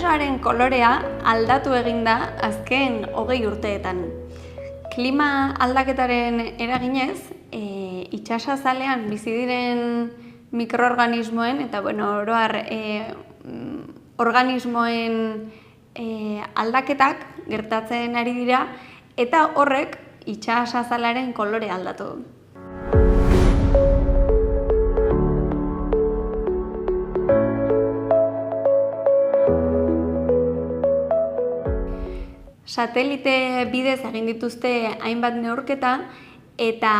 Itsasoaren kolorea aldatu egin da azken 20 urteetan. Klima aldaketaren eraginez, itsasazalean bizi diren mikroorganismoen eta oro har organismoen aldaketak gertatzen ari dira eta horrek itsasazalearen kolorea aldatu du. Satelite bidez egin dituzte hainbat neurketa eta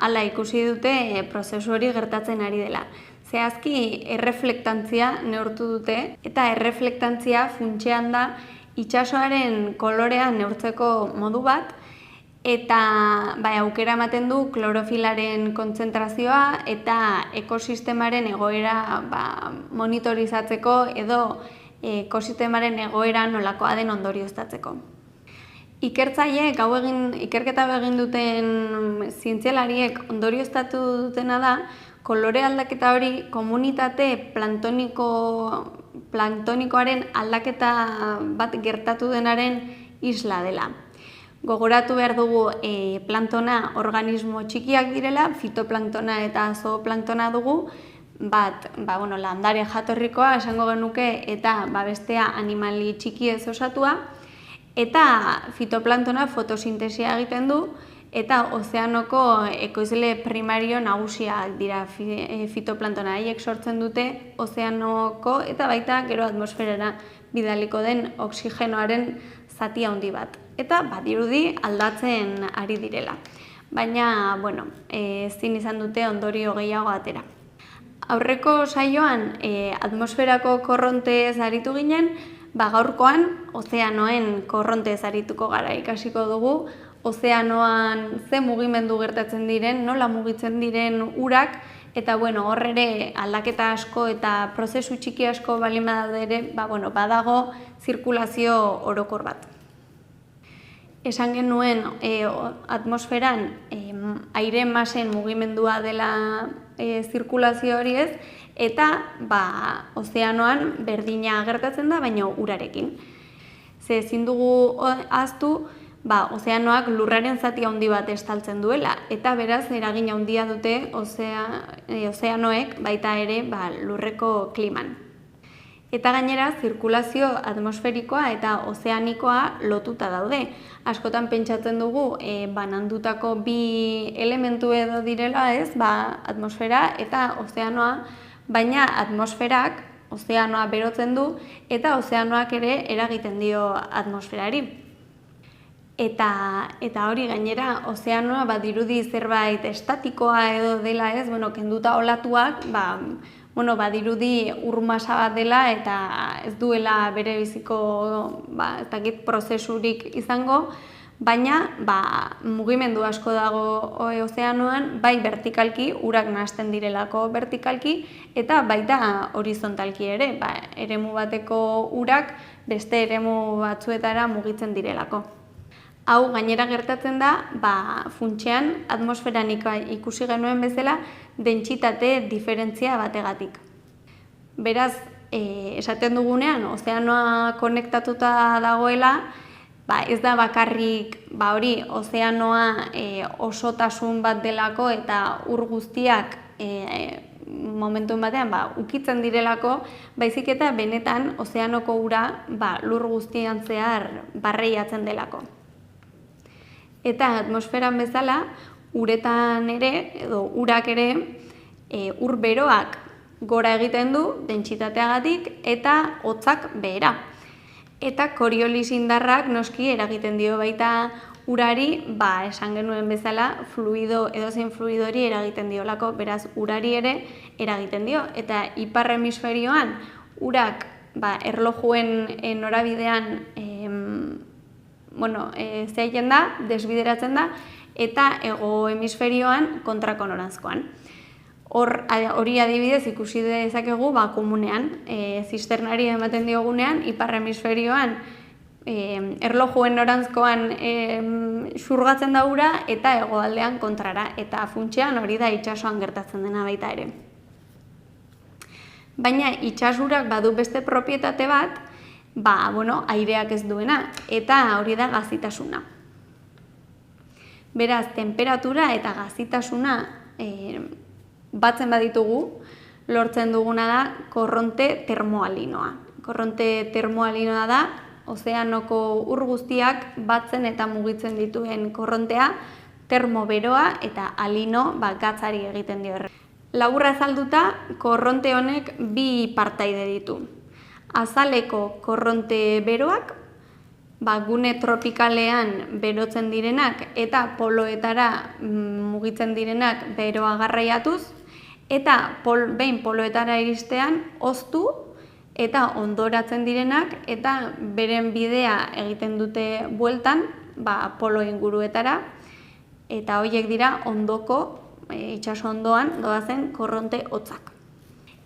hala ikusi dute prozesu hori gertatzen ari dela. Zehazki erreflektantzia neurtu dute eta erreflektantzia funtsean da itsasoaren kolorea neurtzeko modu bat eta aukera ematen du klorofilaren kontzentrazioa eta ekosistemaren egoera monitorizatzeko edo ekosistemaren egoera nolakoa den ondorioztatzeko. Ikertzaileek ikerketa egin duten zientzialariek ondorioztatu dutena da kolore aldaketa hori komunitate plantonikoaren aldaketa bat gertatu denaren isla dela. Gogoratu behar dugu planktona organismo txikiak direla, fitoplanktona eta zooplanktona dugu, landare jatorrikoa esango genuke eta bestea animali txiki ez osatua, eta fitoplanktona fotosintesia egiten du eta ozeanoko ekoizle primario nagusiak dira fitoplanktona. Haiek sortzen dute ozeanoko eta baita gero atmosferara bidaliko den oxigenoaren zati handi bat. Eta badirudi aldatzen ari direla. Baina, ezin izan dute ondorio gehiago atera. Aurreko saioan atmosferako korrontez aritu ginen, gaurkoan ozeanoen korrontez arituko gara. Ikasiko dugu ozeanoan ze mugimendu gertatzen diren, nola mugitzen diren urak, eta hor ere aldaketa asko eta prozesu txiki asko baldin badaude ere, badago zirkulazio orokor bat. Esan genuen atmosferan aire masen mugimendua dela zirkulazio hori ez, eta ozeanoan berdina gertatzen da, baina urarekin. Ze ezin dugu ahaztu, ozeanoak lurraren zati handi bat estaltzen duela, eta beraz eragin handia dute ozeanoek baita ere lurreko kliman. Eta gainera, zirkulazio atmosferikoa eta ozeanikoa lotuta daude. Askotan pentsatzen dugu banandutako bi elementu edo direla ez, atmosfera eta ozeanoa, baina atmosferak ozeanoa berotzen du eta ozeanoak ere eragiten dio atmosferari. Eta hori gainera, ozeanoa badirudi zerbait estatikoa edo dela ez, kenduta olatuak, badirudi ur-masa bat dela eta ez duela bere biziko prozesurik izango, baina mugimendu asko dago ozeanoan, bai vertikalki, urak nahasten direlako vertikalki, eta baita horizontalki ere, eremu bateko urak beste eremu batzuetara mugitzen direlako. Hau gainera gertatzen da, funtsean atmosferan ikusi genuen bezala dentsitate diferentzia bategatik. Beraz, esaten dugunean, ozeanoa konektatuta dagoela, ez da bakarrik hori ozeanoa osotasun bat delako eta ur guztiak momentuen batean ukitzen direlako, baizik eta benetan ozeanoko ura lur guztian zehar barreiatzen delako. Eta atmosferan bezala, uretan ere, edo urak ere, ur beroak gora egiten du dentsitateagatik eta hotzak behera. Eta Coriolis indarrak noski eragiten dio baita urari, esan genuen bezala, edozein fluidori eragiten diolako, beraz urari ere eragiten dio. Eta ipar hemisferioan urak erlojuen norabidean desbideratzen da, eta hego hemisferioan kontrako noranzkoan. Hori adibidez ikusi dezakegu komunean, zisternari ematen diogunean, ipar hemisferioan erlojuen noranzkoan xurgatzen da ura eta hegoaldean kontrara, eta funtsean hori da itsasoan gertatzen dena baita ere. Baina itsasurak badu beste propietate bat, aireak ez duena, eta hori da gazitasuna. Beraz, temperatura eta gazitasuna batzen baditugu, lortzen duguna da korronte termoalinoa. Korronte termoalinoa da, ozeanoko ur guztiak batzen eta mugitzen dituen korrontea, termoberoa eta alino gatzari egiten dio. Laburra azalduta, korronte honek bi partaide ditu. Azaleko korronte beroak, gune tropikalean berotzen direnak eta poloetara mugitzen direnak beroa garraiatuz, eta behin poloetara iristean hoztu eta ondoratzen direnak eta beren bidea egiten dute bueltan polo inguruetara, eta horiek dira ondoko, itsaso ondoan doazen korronte hotzak.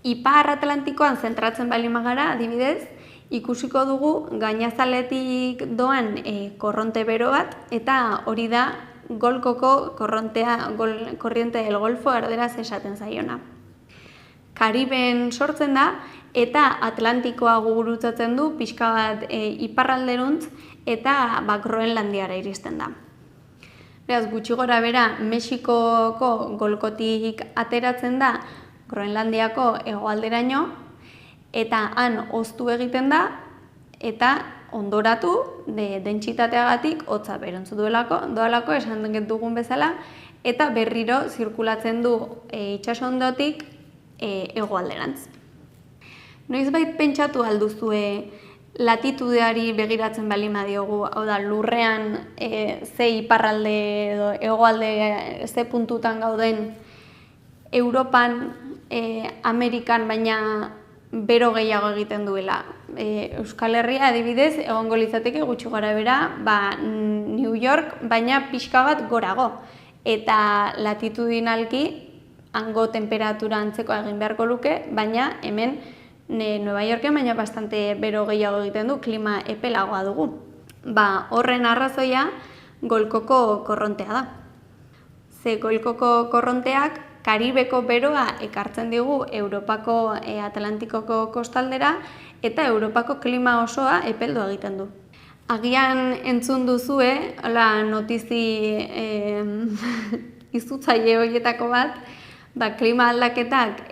Ipar Atlantikoan zentratzen baldin bagara, adibidez, ikusiko dugu gainazaletik doan korronte bero bat, eta hori da Golkoko korrontea, korriente del Golfo erderaz esaten zaiona. Kariben sortzen da, eta Atlantikoa gurutzatzen du pixka bat iparralderuntz, eta Groenlandiara iristen da. Beraz, gutxi gora bera, Mexikoko golkotik ateratzen da Groenlandiako hegoalderaino, eta han hoztu egiten da, eta ondoratu dentsitateagatik hotza berontzu doalako esan dugun bezala, eta berriro zirkulatzen du itsasondotik hegoalderantz. Noizbait pentsatu alduzue latitudeari begiratzen baldin badiogu, hau da, lurrean ze iparralde edo hegoalde ze puntutan gauden Europan, Amerikan, baina bero gehiago egiten duela. Euskal Herria adibidez egongo litzateke gutxi gora bera, New York, baina pixka bat gorago. Eta latitudinalki hango temperatura antzeko egin beharko luke, baina hemen Nueva Yorken baina bastante bero gehiago egiten du, klima epelagoa dugu. Horren arrazoia Golkoko korrontea da. Ze Golkoko korronteak Karibeko beroa ekartzen digu Europako Atlantikoko kostaldera, eta Europako klima osoa epeldu egiten du. Agian entzun duzue, notizi izutzaile horietako bat, klima aldaketak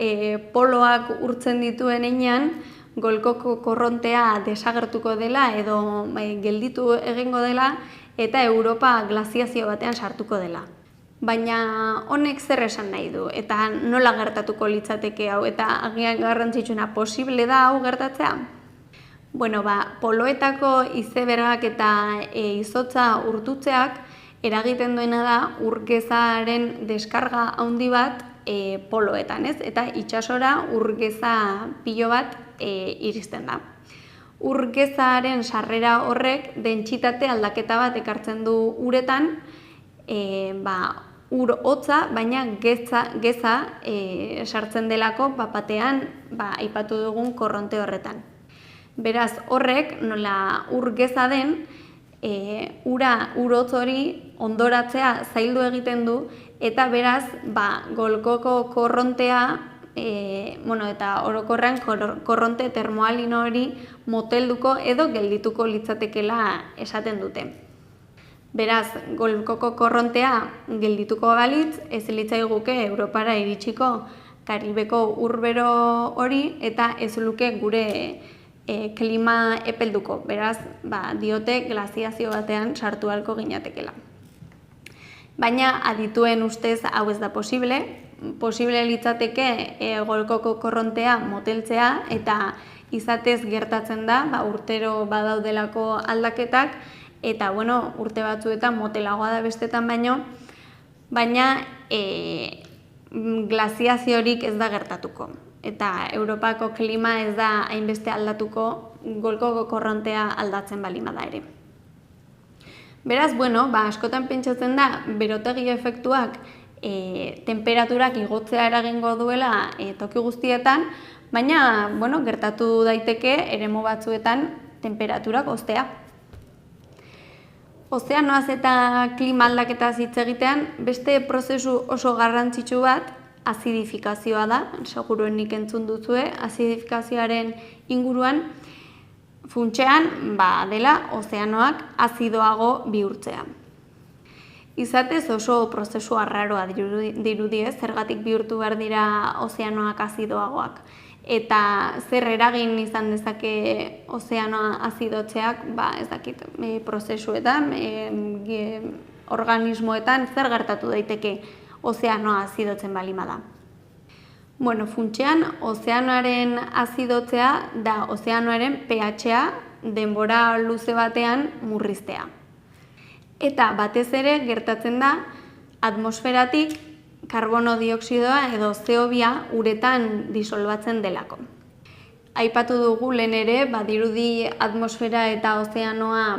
poloak urtzen dituen heinean, Golkoko korrontea desagertuko dela edo gelditu egingo dela, eta Europa glaziazio batean sartuko dela. Baina honek zer esan nahi du, eta nola gertatuko litzateke hau, eta agian garrantzitsuna posible da hau gertatzea? Poloetako izeberak eta izotza urtutzeak eragiten duena da urgezaren deskarga handi bat poloetan, ez? Eta itsasora urgeza pilo bat iristen da. Urgezaren sarrera horrek dentsitate aldaketa bat ekartzen du uretan, ur hotza, baina geza sartzen delako batean aipatu dugun korronte horretan. Beraz, horrek nola ur geza den, ur hotz hori ondoratzea zaildu egiten du, eta beraz, Golkoko korrontea, eta orokorrean korronte termoalino hori motelduko edo geldituko litzatekela esaten dute. Beraz, Golkoko korrontea geldituko balitz, ez litzaiguke Europara iritsiko Karibeko urbero hori, eta ez luke gure klima epelduko. Beraz, diote glaziazio batean sartu ahalko ginatekela. Baina adituen ustez hau ez da posible. Posible litzateke Golkoko korrontea moteltzea, eta izatez gertatzen da, urtero badaudelako aldaketak, eta urte batzuetan motelagoa da bestetan baina glaziaziorik ez da gertatuko. Eta Europako klima ez da hainbeste aldatuko Golkoko korrontea aldatzen baldin bada ere. Beraz, askotan pentsatzen da, berotegi efektuak temperaturak igotzea eragingo duela toki guztietan, baina gertatu daiteke eremu batzuetan temperaturak hoztea. Ozeanoaz eta klima aldaketaz hitz egitean, beste prozesu oso garrantzitsu bat azidifikazioa da, seguruenik entzun duzue, azidifikazioaren inguruan, funtsean dela ozeanoak azidoago bihurtzea. Izatez oso prozesu arraroa dirudi, zergatik bihurtu behar dira ozeanoak azidoagoak. Eta zer eragin izan dezake ozeanoa azidotzeak, ez dakit, prozesuetan, organismoetan zer gertatu daiteke ozeanoa azidotzen baldin bada. Funtsean, ozeanoaren azidotzea da ozeanoaren pH-a denbora luze batean murriztea. Eta batez ere gertatzen da atmosferatik karbono dioksidoa edo CO2 uretan disolbatzen delako. Aipatu dugu lehen ere, dirudi atmosfera eta ozeanoa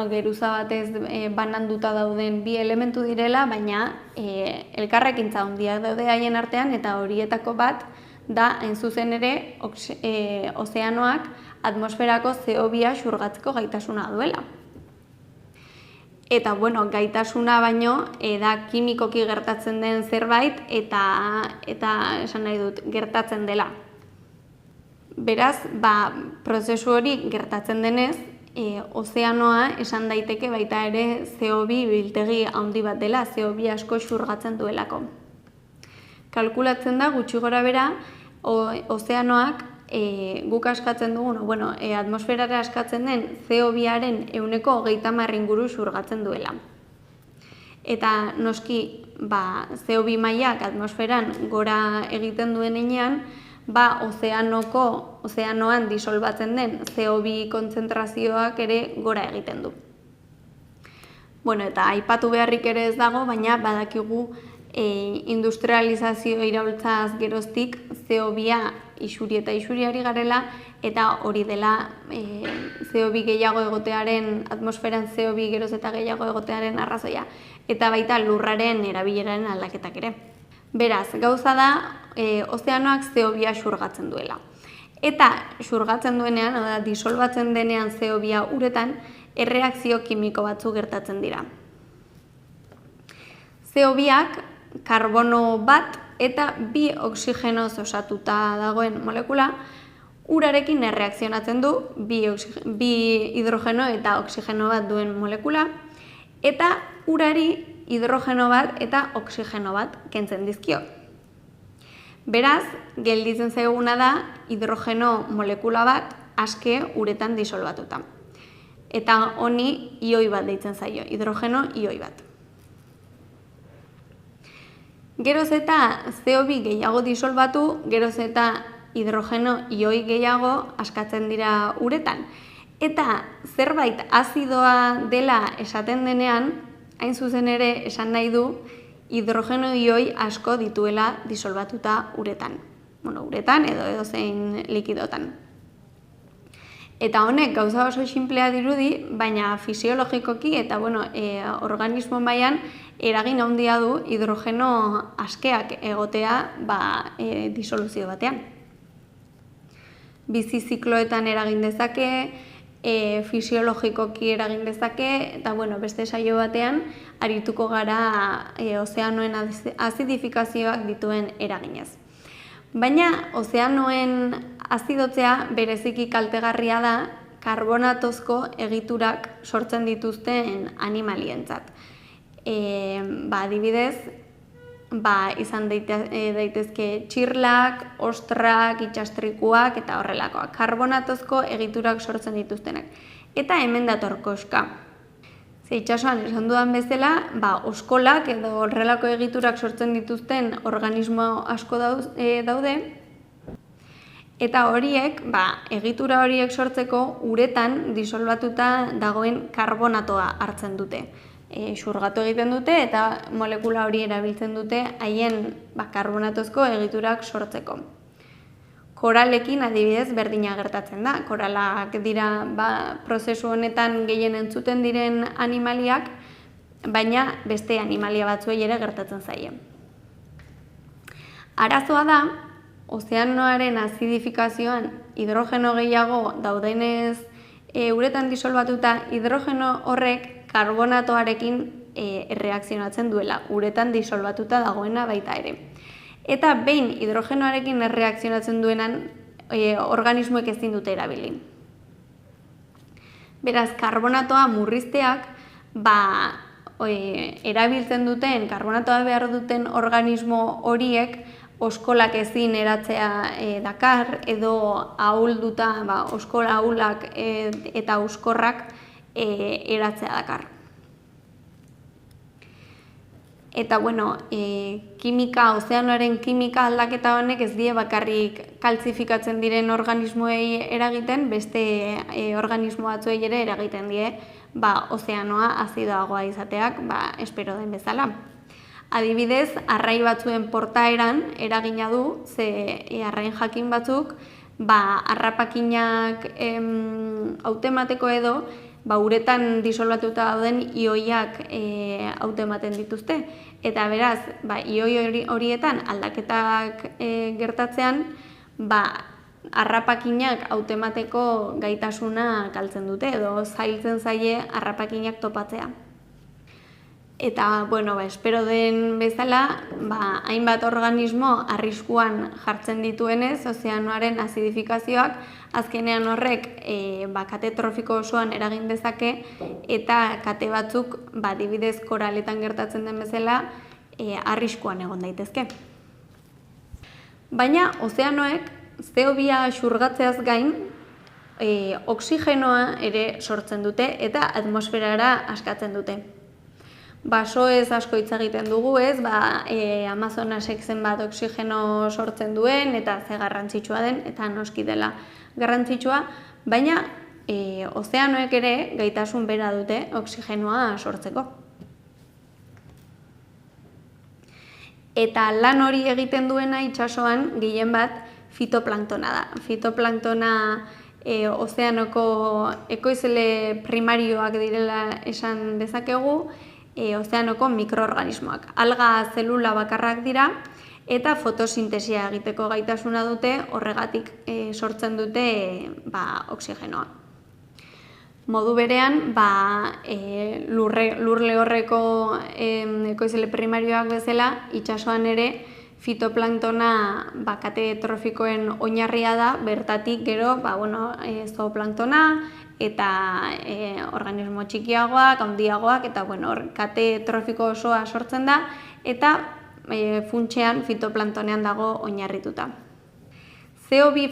geruza batez bananduta dauden bi elementu direla, baina elkarrekintza handiak daude haien artean eta horietako bat da hain zuzen ere ozeanoak atmosferako CO2 xurgatzeko gaitasuna duela. Eta gaitasuna baino da kimikoki gertatzen den zerbait eta esan nahi dut gertatzen dela. Beraz, prozesu hori gertatzen denez, ozeanoa esan daiteke baita ere CO2 biltegi handi bat dela, CO2 asko xurgatzen duelako. Kalkulatzen da gutxi gora bera ozeanoak guk askatzen dugun, atmosferara askatzen den CO2-aren 30% inguru xurgatzen duela. Eta noski, CO2 mailak atmosferan gora egiten duen heinean, ozeanoan disolbatzen den CO2 kontzentrazioak ere gora egiten du. Eta aipatu beharrik ere ez dago, baina badakigu industrializazio iraultzaz geroztik CO2 isuri eta isuriari garela, eta hori dela CO2 gehiago egotearen, atmosferan CO2 geroz eta gehiago egotearen arrazoia, eta baita lurraren erabileraren aldaketak ere. Beraz, gauza da, ozeanoak CO2 xurgatzen duela. Eta xurgatzen duenean, disolbatzen denean CO2 uretan, erreakzio kimiko batzu gertatzen dira. CO2ak karbono bat eta bi oxigenoz osatuta dagoen molekula, urarekin erreakzionatzen du, bi hidrogeno eta oxigeno bat duen molekula, eta urari hidrogeno bat eta oxigeno bat kentzen dizkio. Beraz, gelditzen zaiguna da hidrogeno molekula bat aske uretan disolbatuta. Eta honi ioi bat deitzen zaio, hidrogeno ioi bat. Geroz eta CO2 gehiago disolbatu, geroz eta hidrogeno ioi gehiago askatzen dira uretan. Eta zerbait azidoa dela esaten denean, hain zuzen ere esan nahi du hidrogeno ioi asko dituela disolbatuta uretan. Uretan edo edozein likidotan. Eta honek gauza oso sinplea dirudi, baina fisiologikoki eta organismo mailan eragin handia du hidrogeno askeak egotea disoluzio batean. Bizi zikloetan eragin dezake, fisiologikoki eragin dezake, eta beste saio batean arituko gara ozeanoen azidifikazioak dituen eraginez. Baina ozeanoen azidotzea bereziki kaltegarria da karbonatozko egiturak sortzen dituzten animalientzat. Adibidez, izan daitezke txirlak, ostrak, itsastrikuak eta horrelakoak. Karbonatozko egiturak sortzen dituztenak. Eta hemen dator koxka. Itsasoan esan dudan bezala, oskolak edo horrelako egiturak sortzen dituzten organismo asko daude, eta horiek, egitura horiek sortzeko uretan disolbatuta dagoen karbonatoa hartzen dute. Xurgatu egiten dute eta molekula hori erabiltzen dute haien karbonatozko egiturak sortzeko. Koralekin adibidez berdina gertatzen da. Koralak dira prozesu honetan gehien entzuten diren animaliak, baina beste animalia batzuei ere gertatzen zaie. Arazoa da, ozeanoaren azidifikazioan hidrogeno gehiago daudenez uretan disolbatuta, hidrogeno horrek karbonatoarekin erreakzionatzen duela, uretan disolbatuta dagoena baita ere. Eta behin hidrogenoarekin erreakzionatzen duenan organismoek ezin dute erabili. Beraz, karbonatoa murrizteak, erabiltzen duten, karbonatoa behar duten organismo horiek oskolak ezin eratzea dakar, edo ahulduta, oskola ahulak eta euskorrak eratzea dakar. Eta, kimika, ozeanoaren kimika aldaketa honek ez die bakarrik kaltzifikatzen diren organismoei eragiten, beste organismo batzuei ere eragiten die, ozeanoa azidoagoa izateak, espero den bezala. Adibidez, arrai batzuen portaeran eragina du, ze arrain jakin batzuk, harrapakinak hautemateko edo, uretan disolbatuta dauden ioiak hautematen dituzte. Eta beraz, ioi horietan aldaketak gertatzean, harrapakinak hautemateko gaitasuna galtzen dute, edo zailtzen zaie harrapakinak topatzea. Eta, espero den bezala, hainbat organismo arriskuan jartzen dituenez, ozeanoaren azidifikazioak, azkenean horrek kate trofiko osoan eragin dezake, eta kate batzuk, adibidez koraletan gertatzen den bezala, arriskuan egon daitezke. Baina, ozeanoek CO2a xurgatzeaz gain, oxigenoa ere sortzen dute eta atmosferara askatzen dute. Basoez asko hitz egiten dugu, Amazonasek zenbat oxigeno sortzen duen eta ze garrantzitsua den, eta noski dela garrantzitsua, baina ozeanoek ere gaitasun bera dute oxigenoa sortzeko. Eta lan hori egiten duena itsasoan gehien bat fitoplanktona da. Fitoplanktona ozeanoko ekoizle primarioak direla esan dezakegu, ozeanoko mikroorganismoak. Alga zelula bakarrak dira eta fotosintesia egiteko gaitasuna dute, horregatik sortzen dute oxigenoa. Modu berean, lur lehorreko ekoizle primarioak bezala, itsasoan ere fitoplanktona kate trofikoen oinarria da, bertatik gero zooplanktona, eta organismo txikiagoak, handiagoak, eta kate trofiko osoa sortzen da, eta funtsean fitoplanktonean dago oinarrituta. CO2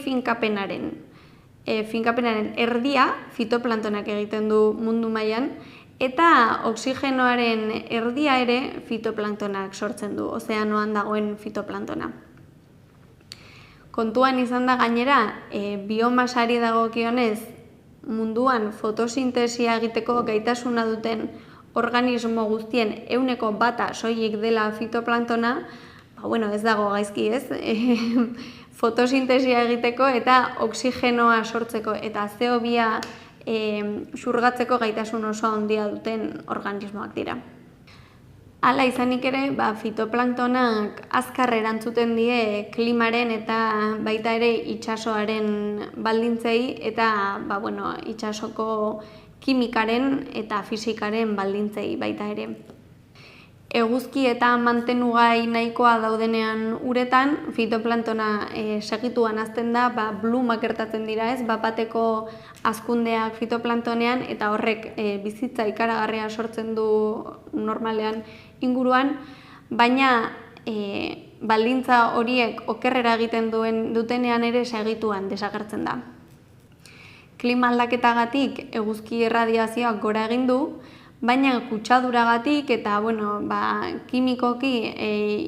finkapenaren erdia fitoplanktonak egiten du mundu mailan, eta oxigenoaren erdia ere fitoplanktonak sortzen du, ozeanoan dagoen fitoplanktona. Kontuan izan da gainera, biomasari dagokionez, munduan fotosintesia egiteko gaitasuna duten organismo guztien 1% soilik dela fitoplanktona, ez dago gaizki, ez? Fotosintesia egiteko eta oxigenoa sortzeko eta CO2a xurgatzeko gaitasun oso handia duten organismoak dira. Hala izanik ere, fitoplanktonak azkar erantzuten die klimaren eta baita ere itsasoaren baldintzei eta itsasoko kimikaren eta fisikaren baldintzei baita ere. Eguzki eta mantenugai nahikoa daudenean uretan, fitoplanktona segituan hazten da, blumak gertatzen dira ez, bateko hazkundeak fitoplanktonean, eta horrek bizitza ikaragarria sortzen du normalean inguruan, baina baldintza horiek okerrera egiten dutenean ere segituan desagertzen da. Klima aldaketagatik eguzki erradiazioak gora egin du, baina kutsaduragatik eta kimikoki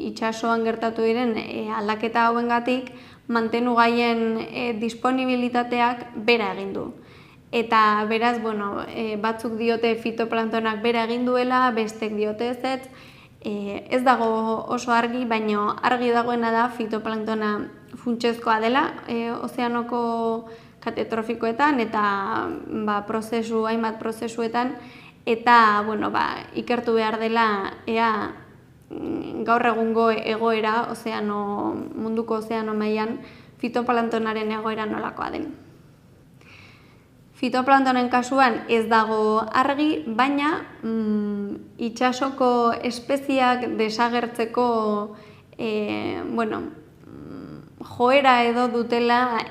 itsasoan gertatu diren aldaketa hauengatik mantenugaien disponibilitateak bera egin du. Eta beraz, batzuk diote fitoplanktonak bera egin duela, bestek diote ez, ez dago oso argi, baina argi dagoena da fitoplanktona funtsezkoa dela ozeanoko kate trofikoetan eta hainbat prozesuetan, eta ikertu behar dela ea gaur egungo egoera munduko ozeano mailan fitoplanktonaren egoera nolakoa den. Fitoplanktonen kasuan ez dago argi, baina itsasoko espeziak desagertzeko joera edo dutela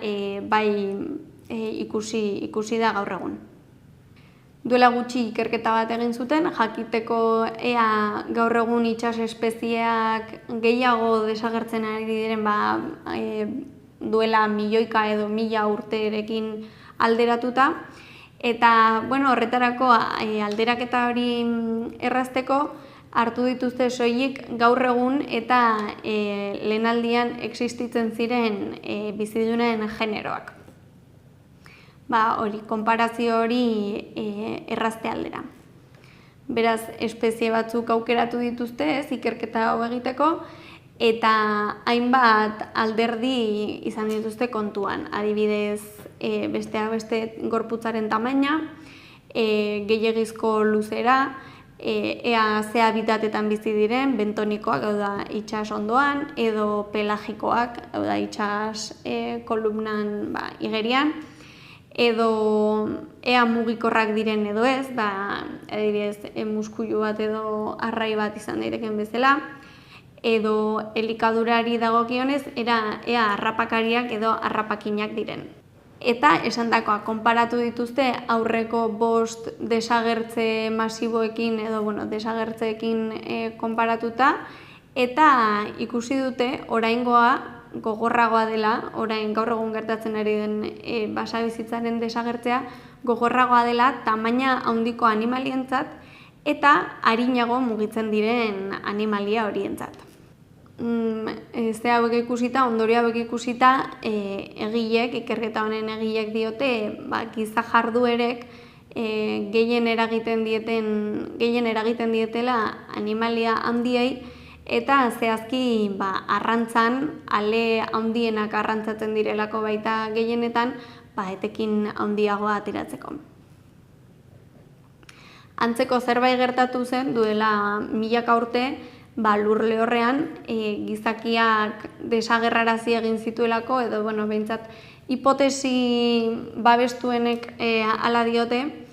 ikusi da gaur egun. duela gutxi ikerketa bat egin zuten, jakiteko ea gaur egun itsas espezieak gehiago desagertzen ari diren duela milioika edo 1000 urterekin alderatuta. Eta, horretarako alderaketa hori errazteko hartu dituzte soilik gaur egun eta lehenaldian existitzen ziren bizidunen generoak. Konparazio hori errazte aldera. Beraz, espezie batzuk aukeratu dituzte ikerketa hau egiteko, eta hainbat alderdi izan dituzte kontuan. Adibidez, besteak beste gorputzaren tamaina, gehiegizko luzera, ea ze habitatetan bizi diren, bentonikoak, hau da itsas ondoan, edo pelagikoak, hau da itsas kolumnan igerian, edo ea mugikorrak diren edo ez, adibidez, muskulu bat edo arrai bat izan daiteken bezala, edo elikadurari dagokionez, ea harrapakariak edo harrapakinak diren. Eta esandakoa konparatu dituzte aurreko 5 desagertze masiboekin edo desagertzeekin konparatuta, eta ikusi dute oraingoa gogorragoa dela, orain gaur egun gertatzen ari den basabizitzaren desagertzea, gogorragoa dela tamaina handiko animalientzat eta arinago mugitzen diren animalia horientzat. Ondorio hauek ikusita, ikerketa honen egileek diote, giza jarduerek gehien eragiten dietela animalia handiei, eta zehazki arrantzan, ale handienak arrantzatzen direlako baita gehienetan, etekin handiagoa ateratzeko. Antzeko zerbait gertatu zen, duela milaka urte, lur lehorrean gizakiak desagerrarazi egin zituelako, edo behintzat hipotesi babestuenek hala diote,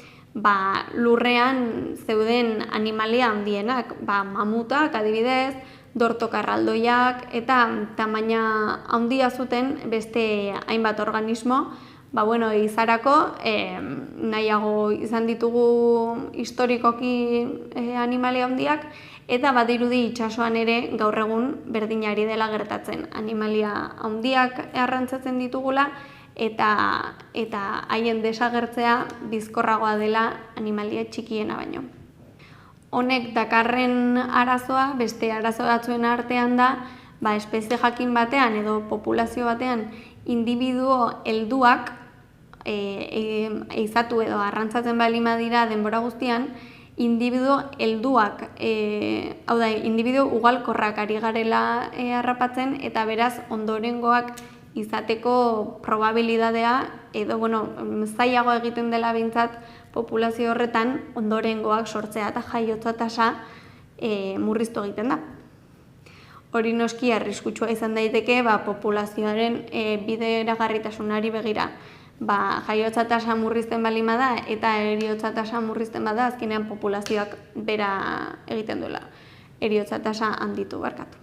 lurrean zeuden animalia handienak, mamutak adibidez, dortokarraldoiak, eta tamaina handia zuten beste hainbat organismo, izarako nahiago izan ditugu historikoki animalia handiak, eta badirudi itsasoan ere gaur egun berdinari dela gertatzen. Animalia handiak arrantzatzen ditugula, eta haien desagertzea bizkorragoa dela animalia txikiena baino. Honek dakarren arazoa, beste arazo batzuen artean da, espezie jakin batean edo populazio batean indibiduo helduak eizatu edo arrantzatzen baldin badira denbora guztian, indibiduo helduak, hau da, indibiduo ugalkorrak ari garela harrapatzen, eta beraz ondorengoak izateko probabilidadea, edo zailago egiten dela behintzat populazio horretan ondorengoak sortzea eta jaiotza tasa murriztu egiten da. Hori noski arriskutsua izan daiteke populazioaren bideragarritasunari begira. Jaiotza tasa murrizten baldin bada eta heriotza tasa murrizten bada, azkenean populazioak bera egiten duela. Heriotza tasa handitu barkatu.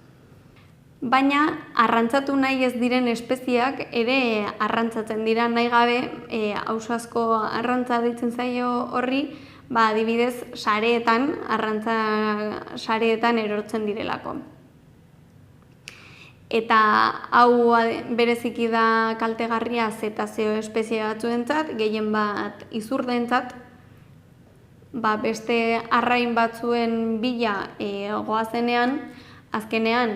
Baina arrantzatu nahi ez diren espezieak ere arrantzatzen dira nahi gabe, ausazko arrantza deitzen zaio horri, adibidez sareetan, arrantza sareetan erortzen direlako. Eta hau bereziki da kaltegarria zetazeo espezie batzuentzat, gehien bat izurdentzat, beste arrain batzuen bila goazenean, azkenean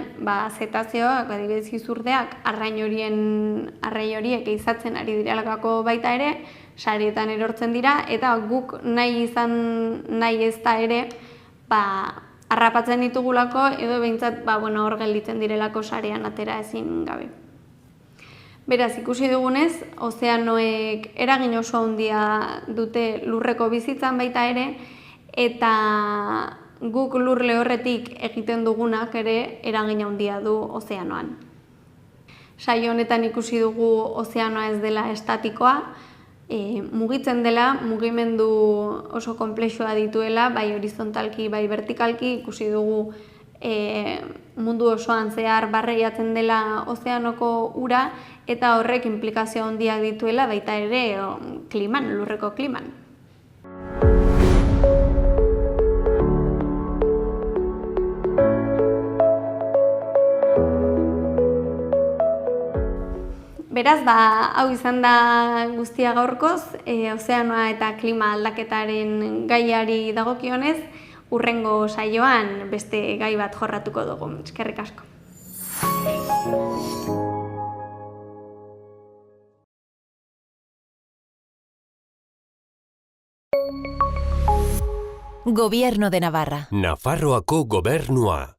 zetazeoak, adibidez izurdeak, arrain horiek ehizatzen ari direlako baita ere, sareetan erortzen dira, eta guk nahi ez da ere, harrapatzen ditugulako, edo behintzat hor gelditzen direlako sarean atera ezin gabe. Beraz, ikusi dugunez, ozeanoek eragin oso handia dute lurreko bizitzan baita ere, eta guk lur lehorretik egiten dugunak ere eragin handia du ozeanoan. Saio honetan ikusi dugu ozeanoa ez dela estatikoa, mugitzen dela, mugimendu oso konplexua dituela, bai horizontalki, bai vertikalki, ikusi dugu mundu osoan zehar barreiatzen dela ozeanoko ura, eta horrek inplikazio handiak dituela baita ere kliman, lurreko kliman. Beraz, hau izan da guztia gaurkoz, ozeanoa eta klima aldaketaren gaiari dagokionez, hurrengo saioan beste gai bat jorratuko dugu. Eskerrik asko. Gobierno de Navarra. Nafarroako gobernua.